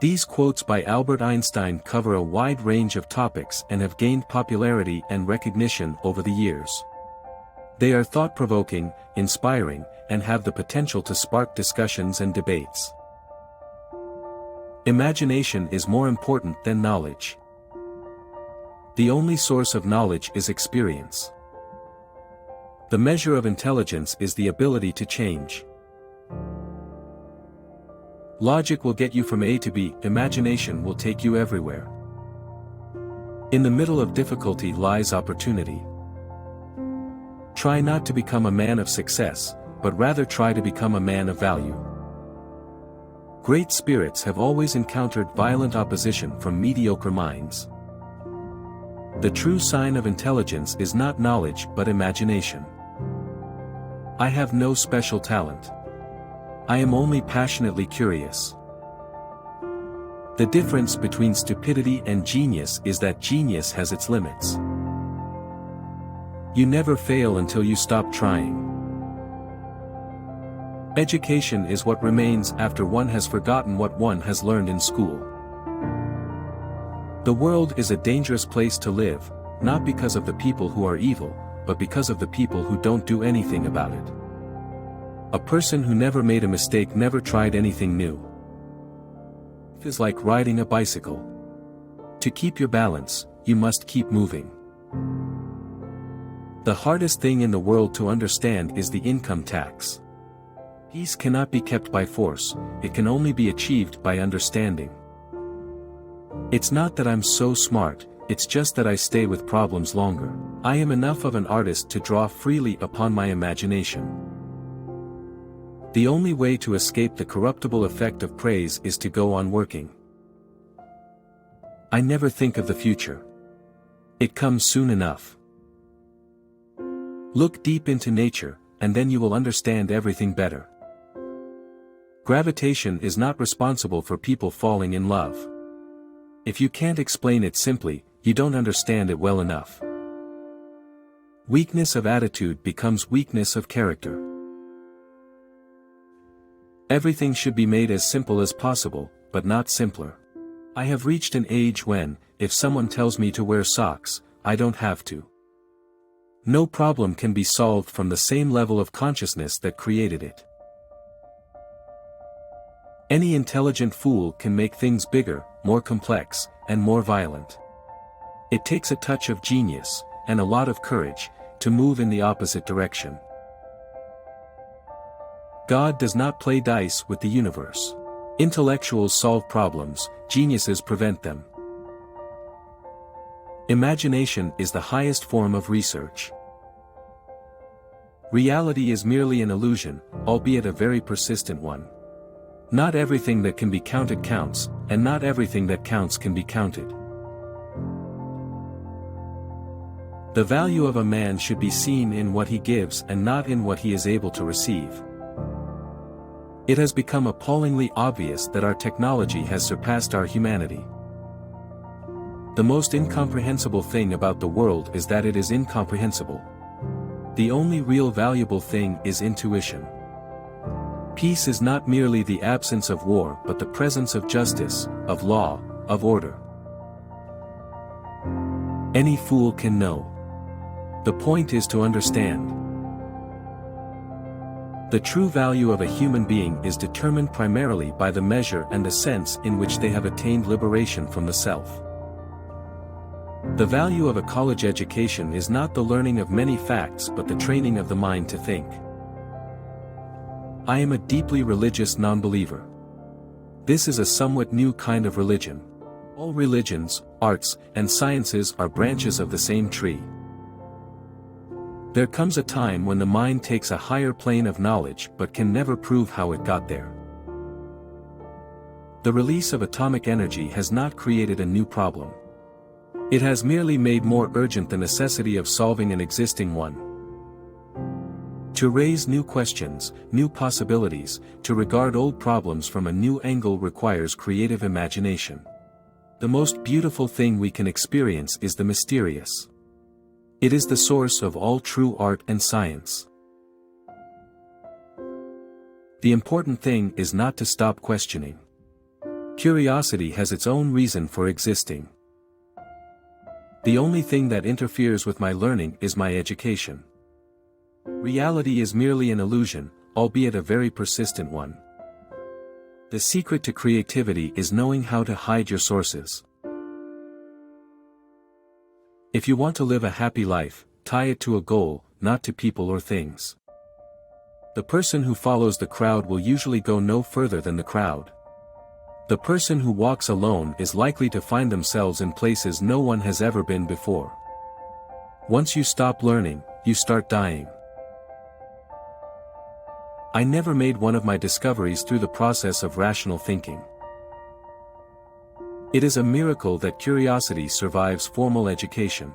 These quotes by Albert Einstein cover a wide range of topics and have gained popularity and recognition over the years. They are thought-provoking, inspiring, and have the potential to spark discussions and debates. Imagination is more important than knowledge. The only source of knowledge is experience. The measure of intelligence is the ability to change. Logic will get you from A to B, imagination will take you everywhere. In the middle of difficulty lies opportunity. Try not to become a man of success, but rather try to become a man of value. Great spirits have always encountered violent opposition from mediocre minds. The true sign of intelligence is not knowledge but imagination. I have no special talent. I am only passionately curious. The difference between stupidity and genius is that genius has its limits. You never fail until you stop trying. Education is what remains after one has forgotten what one has learned in school. The world is a dangerous place to live, not because of the people who are evil, but because of the people who don't do anything about it. A person who never made a mistake never tried anything new. Life is like riding a bicycle. To keep your balance, you must keep moving. The hardest thing in the world to understand is the income tax. Peace cannot be kept by force, it can only be achieved by understanding. It's not that I'm so smart, it's just that I stay with problems longer. I am enough of an artist to draw freely upon my imagination. The only way to escape the corruptible effect of praise is to go on working. I never think of the future. It comes soon enough. Look deep into nature, and then you will understand everything better. Gravitation is not responsible for people falling in love. If you can't explain it simply, you don't understand it well enough. Weakness of attitude becomes weakness of character. Everything should be made as simple as possible, but not simpler. I have reached an age when, if someone tells me to wear socks, I don't have to. No problem can be solved from the same level of consciousness that created it. Any intelligent fool can make things bigger, more complex, and more violent. It takes a touch of genius, and a lot of courage, to move in the opposite direction. God does not play dice with the universe. Intellectuals solve problems, geniuses prevent them. Imagination is the highest form of research. Reality is merely an illusion, albeit a very persistent one. Not everything that can be counted counts, and not everything that counts can be counted. The value of a man should be seen in what he gives and not in what he is able to receive. It has become appallingly obvious that our technology has surpassed our humanity. The most incomprehensible thing about the world is that it is incomprehensible. The only real valuable thing is intuition. Peace is not merely the absence of war but the presence of justice, of law, of order. Any fool can know. The point is to understand. The true value of a human being is determined primarily by the measure and the sense in which they have attained liberation from the self. The value of a college education is not the learning of many facts but the training of the mind to think. I am a deeply religious non-believer. This is a somewhat new kind of religion. All religions, arts, and sciences are branches of the same tree. There comes a time when the mind takes a higher plane of knowledge but can never prove how it got there. The release of atomic energy has not created a new problem. It has merely made more urgent the necessity of solving an existing one. To raise new questions, new possibilities, to regard old problems from a new angle requires creative imagination. The most beautiful thing we can experience is the mysterious. It is the source of all true art and science. The important thing is not to stop questioning. Curiosity has its own reason for existing. The only thing that interferes with my learning is my education. Reality is merely an illusion, albeit a very persistent one. The secret to creativity is knowing how to hide your sources. If you want to live a happy life, tie it to a goal, not to people or things. The person who follows the crowd will usually go no further than the crowd. The person who walks alone is likely to find themselves in places no one has ever been before. Once you stop learning, you start dying. I never made one of my discoveries through the process of rational thinking. It is a miracle that curiosity survives formal education.